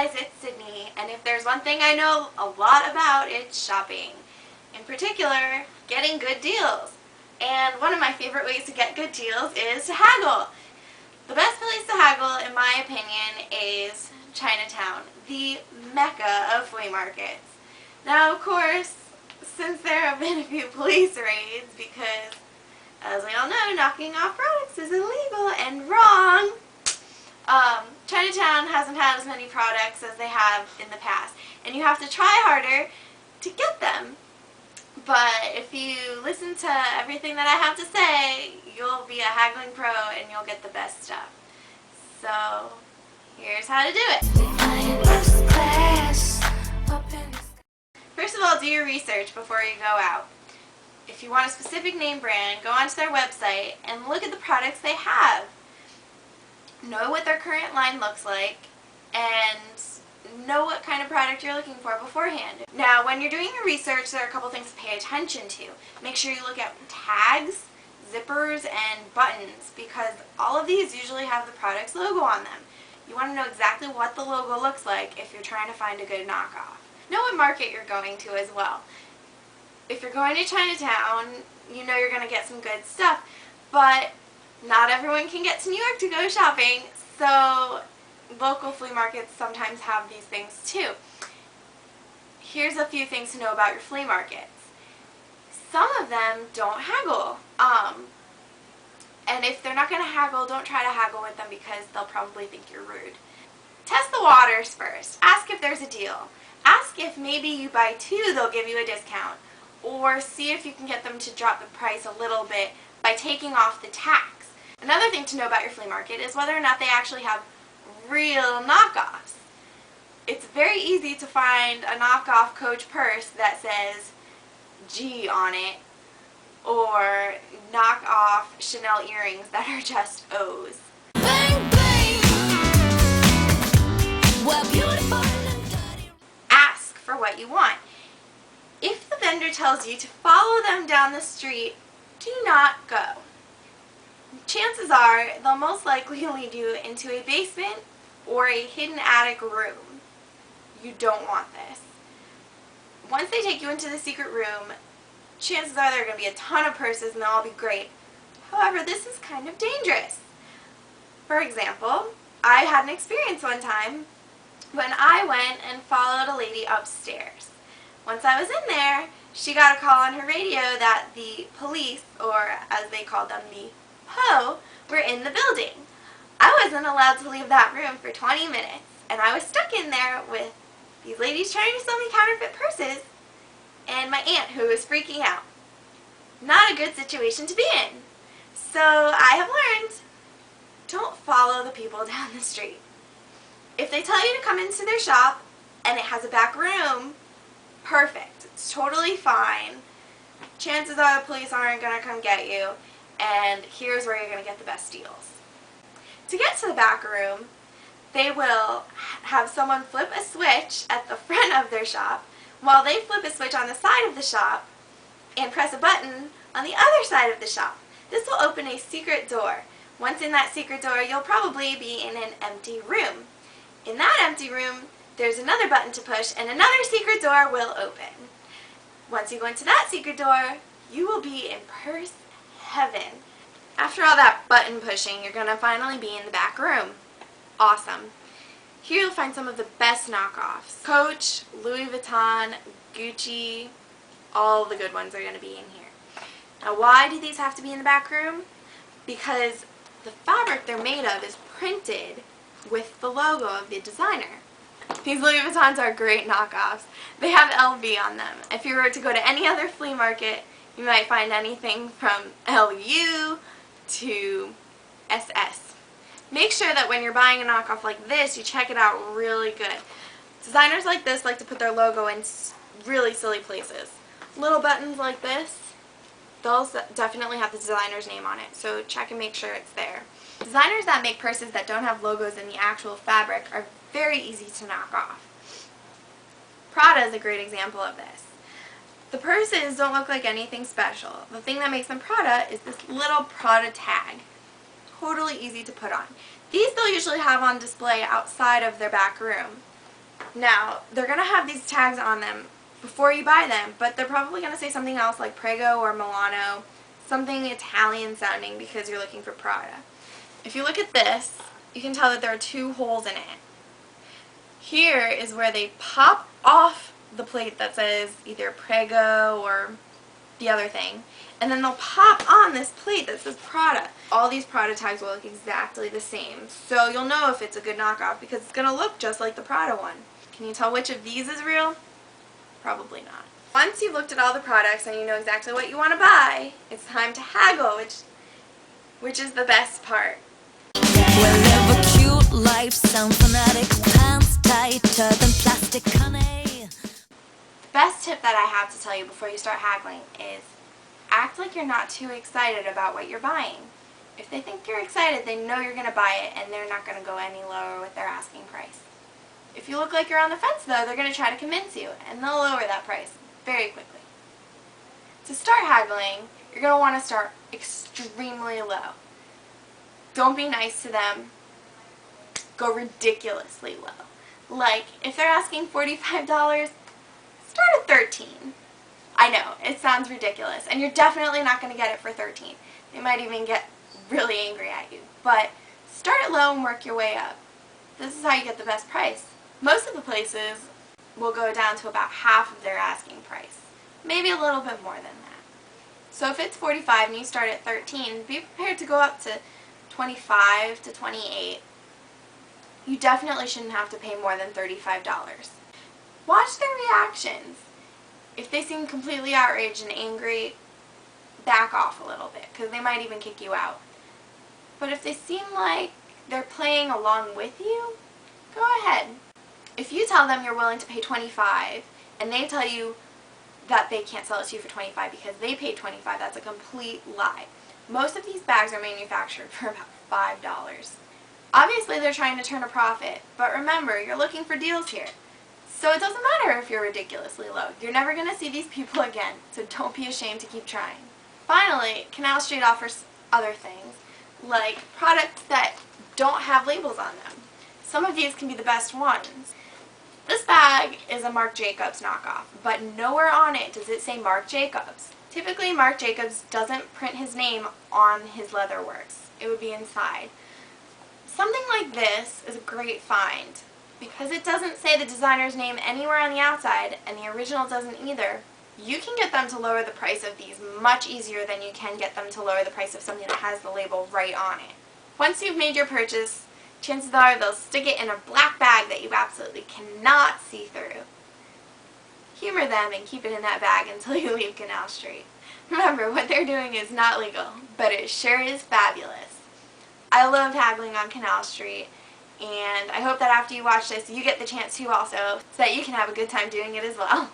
guys, it's Sydney, and if there's one thing I know a lot about, it's shopping. In particular, getting good deals. And one of my favorite ways to get good deals is to haggle. The best place to haggle, in my opinion, is Chinatown, the mecca of flea markets. Now, of course, since there have been a few police raids, because, as we all know, knocking off products is illegal and wrong, Chinatown hasn't had as many products as they have in the past, and you have to try harder to get them. But if you listen to everything that I have to say, you'll be a haggling pro and you'll get the best stuff. So, here's how to do it. First of all, do your research before you go out. If you want a specific name brand, go onto their website and look at the products they have. Know what their current line looks like and know what kind of product you're looking for beforehand. Now, when you're doing your research, there are a couple things to pay attention to. Make sure you look at tags, zippers, and buttons, because all of these usually have the product's logo on them. You want to know exactly what the logo looks like if you're trying to find a good knockoff. Know what market you're going to as well. If you're going to Chinatown, you know you're going to get some good stuff, but not everyone can get to New York to go shopping, so local flea markets sometimes have these things too. Here's a few things to know about your flea markets. Some of them don't haggle. And if they're not going to haggle, don't try to haggle with them because they'll probably think you're rude. Test the waters first. Ask if there's a deal. Ask if maybe you buy two, they'll give you a discount. Or see if you can get them to drop the price a little bit by taking off the tax. Another thing to know about your flea market is whether or not they actually have real knockoffs. It's very easy to find a knockoff Coach purse that says G on it, or knockoff Chanel earrings that are just O's. Bang, bang. Well, beautiful and dirty. Ask for what you want. If the vendor tells you to follow them down the street, do not go. Chances are they'll most likely lead you into a basement or a hidden attic room. You don't want this. Once they take you into the secret room, chances are there are going to be a ton of purses and they'll all be great. However, this is kind of dangerous. For example, I had an experience one time when I went and followed a lady upstairs. Once I was in there, she got a call on her radio that the police, or as they called them, the PO, were in the building. I wasn't allowed to leave that room for 20 minutes, and I was stuck in there with these ladies trying to sell me counterfeit purses and my aunt who was freaking out. Not a good situation to be in. So I have learned, don't follow the people down the street. If they tell you to come into their shop and it has a back room, perfect. It's totally fine. Chances are the police aren't going to come get you, and here's where you're going to get the best deals. To get to the back room, they will have someone flip a switch at the front of their shop while they flip a switch on the side of the shop and press a button on the other side of the shop. This will open a secret door. Once in that secret door, you'll probably be in an empty room. In that empty room, there's another button to push and another secret door will open. Once you go into that secret door, you will be in purse heaven. After all that button pushing, you're going to finally be in the back room. Awesome. Here you'll find some of the best knockoffs. Coach, Louis Vuitton, Gucci, all the good ones are going to be in here. Now, why do these have to be in the back room? Because the fabric they're made of is printed with the logo of the designer. These Louis Vuittons are great knockoffs. They have LV on them. If you were to go to any other flea market, you might find anything from LU to SS. Make sure that when you're buying a knockoff like this, you check it out really good. Designers like this like to put their logo in really silly places. Little buttons like this, those definitely have the designer's name on it, so check and make sure it's there. Designers that make purses that don't have logos in the actual fabric are very easy to knock off. Prada is a great example of this. The purses don't look like anything special. The thing that makes them Prada is this little Prada tag. Totally easy to put on. These they'll usually have on display outside of their back room. Now, they're going to have these tags on them before you buy them, but they're probably going to say something else like Prego or Milano, something Italian sounding because you're looking for Prada. If you look at this, you can tell that there are 2 holes in it. Here is where they pop off the plate that says either Prego or the other thing, and then they'll pop on this plate that says Prada. All these Prada tags will look exactly the same, so you'll know if it's a good knockoff because it's going to look just like the Prada one. Can you tell which of these is real? Probably not. Once you've looked at all the products and you know exactly what you want to buy, it's time to haggle, which is the best part. We'll live a cute life, sound fanatic, pants tighter than plastic honey. The best tip that I have to tell you before you start haggling is act like you're not too excited about what you're buying. If they think you're excited, they know you're going to buy it and they're not going to go any lower with their asking price. If you look like you're on the fence though, they're going to try to convince you and they'll lower that price very quickly. To start haggling, you're going to want to start extremely low. Don't be nice to them. Go ridiculously low. Like, if they're asking $45, start at $13. I know, it sounds ridiculous, and you're definitely not going to get it for $13. They might even get really angry at you. But start it low and work your way up. This is how you get the best price. Most of the places will go down to about half of their asking price. Maybe a little bit more than that. So if it's $45 and you start at $13, be prepared to go up to $25 to $28. You definitely shouldn't have to pay more than $35. Watch their reactions. If they seem completely outraged and angry, back off a little bit because they might even kick you out. But if they seem like they're playing along with you, go ahead. If you tell them you're willing to pay $25 and they tell you that they can't sell it to you for $25 because they paid $25, that's a complete lie. Most of these bags are manufactured for about $5. Obviously they're trying to turn a profit, but remember, you're looking for deals here. So it doesn't matter if you're ridiculously low. You're never going to see these people again, so don't be ashamed to keep trying. Finally, Canal Street offers other things, like products that don't have labels on them. Some of these can be the best ones. This bag is a Marc Jacobs knockoff, but nowhere on it does it say Marc Jacobs. Typically, Marc Jacobs doesn't print his name on his leatherworks. It would be inside. Something like this is a great find. Because it doesn't say the designer's name anywhere on the outside, and the original doesn't either, you can get them to lower the price of these much easier than you can get them to lower the price of something that has the label right on it. Once you've made your purchase, chances are they'll stick it in a black bag that you absolutely cannot see through. Humor them and keep it in that bag until you leave Canal Street. Remember, what they're doing is not legal, but it sure is fabulous. I loved haggling on Canal Street, and I hope that after you watch this, you get the chance to also, so that you can have a good time doing it as well.